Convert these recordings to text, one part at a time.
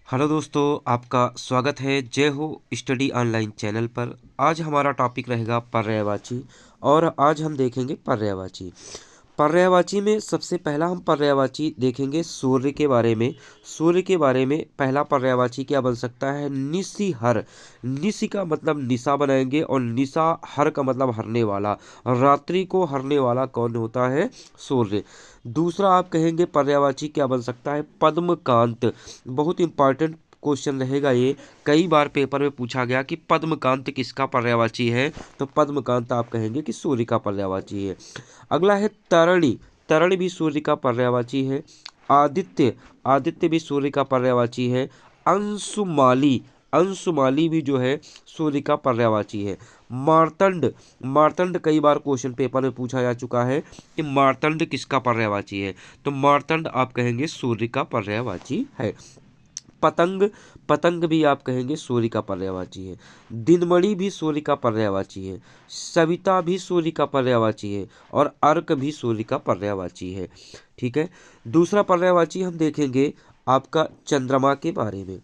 Hello दोस्तों, आपका स्वागत है जय हो स्टडी ऑनलाइन चैनल पर। आज हमारा टॉपिक रहेगा पर्यायवाची और आज हम देखेंगे पर्यायवाची। पर्यायवाची में सबसे पहला हम पर्यायवाची देखेंगे सूर्य के बारे में। सूर्य के बारे में पहला पर्यायवाची क्या बन सकता है? निसी हर। निसी का मतलब निशा बनाएंगे और निशा हर का मतलब हरने वाला। रात्रि को हरने वाला कौन होता है? सूर्य। दूसरा आप कहेंगे पर्यायवाची क्या बन सकता है? पद्मकांत। बहुत इंपॉर्टेंट क्वेश्चन रहेगा ये। कई बार पेपर में पूछा गया कि पद्मकांत किसका पर्यायवाची है, तो पद्मकांत आप कहेंगे कि सूर्य का पर्यायवाची है। अगला है तरणी। तरणी भी सूर्य का पर्यायवाची है। आदित्य। आदित्य भी सूर्य का पर्यायवाची है। अंशुमाली। अंशुमाली भी जो है सूर्य का पर्यायवाची है। मार्तंड। मार्तंड कई बार क्वेश्चन पेपर में पूछा जा चुका है कि मार्तंड किसका पर्यायवाची है, तो मार्तंड आप कहेंगे सूर्य का पर्यायवाची है। पतंग। पतंग भी आप कहेंगे सूर्य का पर्यायवाची है। दिनमणि भी सूर्य का पर्यायवाची है। सविता भी सूर्य का पर्यायवाची है और अर्क भी सूर्य का पर्यायवाची है। ठीक है। दूसरा पर्यायवाची हम देखेंगे आपका चंद्रमा के बारे में।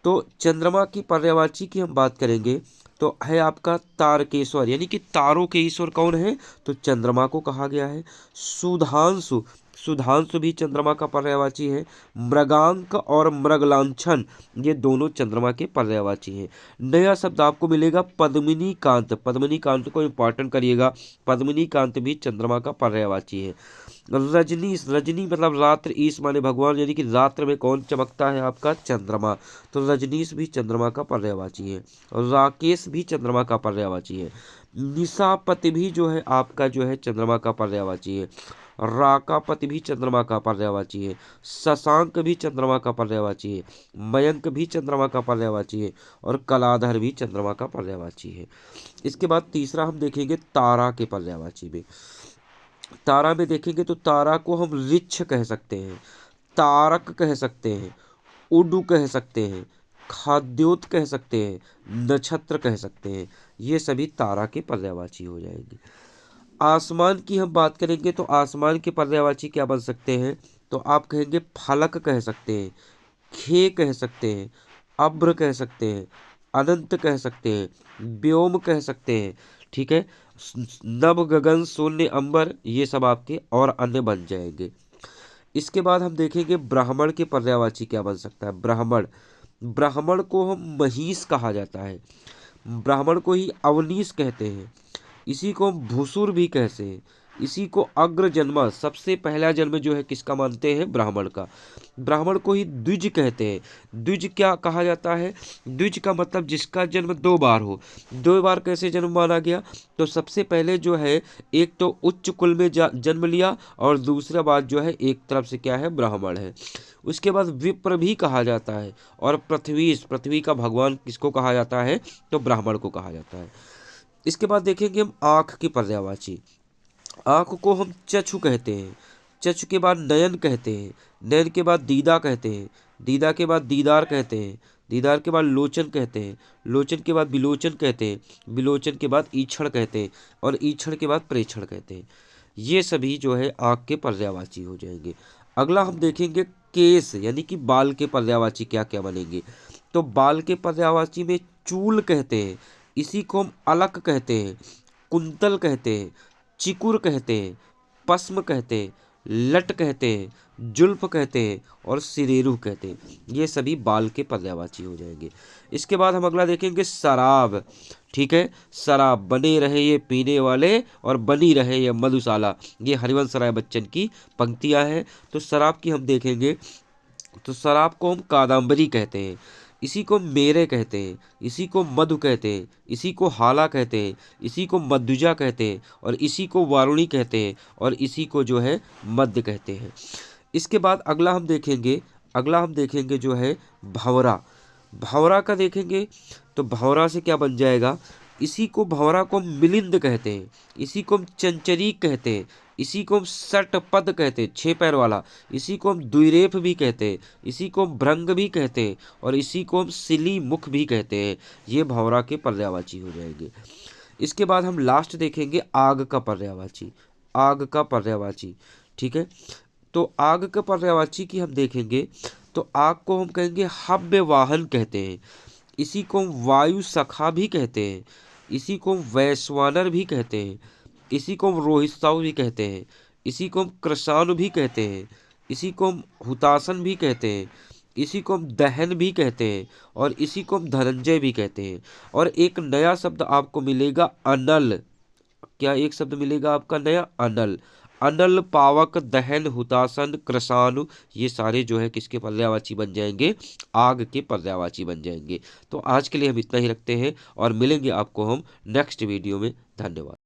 तो चंद्रमा की पर्यायवाची की हम बात करेंगे तो है आपका तारकेश्वर, यानी कि तारों के ईश्वर कौन है? तो चंद्रमा को कहा गया है। सुधांशु। सुधांशु भी चंद्रमा का पर्यायवाची है। मृगांक और मृगलांछन ये दोनों चंद्रमा के पर्यायवाची हैं। नया शब्द आपको मिलेगा पद्मिनी कांत। पद्मिनी कांत को इंपॉर्टेंट करिएगा। पद्मिनी कांत भी चंद्रमा का पर्यायवाची है। रजनी। रजनी मतलब रात्र, ईश माने भगवान, यानी कि रात्र में कौन चमकता है? आपका चंद्रमा। तो रजनीश भी चंद्रमा का पर्यायवाची है। राकेश भी चंद्रमा का पर्यायवाची है। निशापति भी जो है आपका जो है चंद्रमा का पर्यायवाची है। राकापति भी चंद्रमा का पर्यायवाची है। शशांक भी चंद्रमा का पर्यायवाची है। मयंक भी चंद्रमा का पर्यायवाची है और कलाधर भी चंद्रमा का पर्यायवाची है। इसके बाद तीसरा हम देखेंगे तारा के पर्यायवाची में। तारा में देखेंगे तो तारा को हम ऋक्ष कह सकते हैं, तारक कह सकते हैं, उडु कह सकते हैं, खाद्योत कह सकते हैं, नक्षत्र कह सकते हैं। ये सभी तारा के पर्यायवाची हो जाएंगे। आसमान की हम बात करेंगे तो आसमान के पर्यायवाची क्या बन सकते हैं? तो आप कहेंगे फलक कह सकते हैं, खे कह सकते हैं, अभ्र कह सकते हैं, अनंत कह सकते हैं, व्योम कह सकते हैं। ठीक है। नभ गगन शून्य अंबर ये सब आपके और अन्य बन जाएंगे। इसके बाद हम देखेंगे ब्राह्मण के पर्यायवाची क्या बन सकता है। ब्राह्मण। ब्राह्मण को हम महिष कहा जाता है। ब्राह्मण को ही अवनीश कहते हैं। इसी को हम भूसुर भी कहते हैं। इसी को अग्र जन्मा, सबसे पहला जन्म जो है किसका मानते हैं? ब्राह्मण का। ब्राह्मण को ही द्विज कहते हैं। द्विज क्या कहा जाता है? द्विज का मतलब जिसका जन्म दो बार हो। दो बार कैसे जन्म माना गया? तो सबसे पहले जो है एक तो उच्च कुल में जन्म लिया और दूसरा बात जो है एक तरफ से क्या है? ब्राह्मण है। उसके बाद विप्र भी कहा जाता है और पृथ्वी, पृथ्वी का भगवान किसको कहा जाता है? तो ब्राह्मण को कहा जाता है। इसके बाद देखेंगे हम आँख की पर्यायवाची। आँख को हम चक्षु कहते हैं। चक्षु के बाद नयन कहते हैं। नयन के बाद दीदा कहते हैं। दीदा के बाद दीदार कहते हैं। दीदार के बाद लोचन कहते हैं। लोचन के बाद विलोचन कहते हैं। विलोचन के बाद ईक्षण कहते हैं और ईक्षण के बाद प्रेक्षण कहते हैं। ये सभी जो है आँख के पर्यायवाची हो जाएंगे। अगला हम देखेंगे केस, यानी कि बाल के पर्यायवाची क्या क्या बनेंगे। तो बाल के पर्यायवाची में चूल कहते हैं, इसी को हम अलक कहते हैं, कुंतल कहते हैं, चिकुर कहते हैं, पस्म कहते हैं, लट कहते हैं, जुल्फ कहते हैं और सिरेरू कहते हैं। ये सभी बाल के पर्यायवाची हो जाएंगे। इसके बाद हम अगला देखेंगे शराब। ठीक है। शराब। बने रहे ये पीने वाले और बनी रहे ये मधुशाला, ये हरिवंश राय बच्चन की पंक्तियां हैं। तो शराब की हम देखेंगे तो शराब को हम कादम्बरी कहते हैं। इसी को मेरे कहते हैं। इसी को मधु कहते हैं। इसी को हाला कहते हैं। इसी को मधुजा कहते हैं और इसी को वारुणी कहते हैं और इसी को जो है मध्य कहते हैं। इसके बाद अगला हम देखेंगे जो है भंवरा। भंवरा का देखेंगे तो भंवरा से क्या बन जाएगा? इसी को भंवरा को हम मिलिंद कहते हैं। इसी को हम चंचरीक कहते हैं। इसी को हम सटपद कहते हैं, छह पैर वाला। इसी को हम द्विरेफ भी कहते हैं। इसी को हम भृंग भी कहते हैं और इसी को हम सिली मुख भी कहते हैं। ये भंवरा के पर्यायवाची हो जाएंगे। इसके बाद हम लास्ट देखेंगे आग का पर्यायवाची। आग का पर्यायवाची। ठीक है। तो आग का पर्यायवाची की हम देखेंगे तो तो आग को हम कहेंगे हव्य वाहन कहते हैं। इसी को हम वायु सखा भी कहते हैं। इसी को हम वैश्वानर भी कहते हैं। इसी को हम रोहिताऊ भी कहते हैं। इसी को हम कृशानु भी कहते हैं। इसी को हम हुतासन भी कहते हैं। इसी को हम दहन भी कहते हैं। और इसी को हम धनंजय भी कहते हैं। और एक नया शब्द आपको मिलेगा अनल। क्या एक शब्द मिलेगा आपका नया? अनल। अनल, पावक, दहन, हुतासन, कृशानु, ये सारे जो है किसके पर्यायवाची बन जाएंगे? आग के पर्यायवाची बन जाएंगे। तो आज के लिए हम इतना ही रखते हैं और मिलेंगे आपको हम नेक्स्ट वीडियो में। धन्यवाद।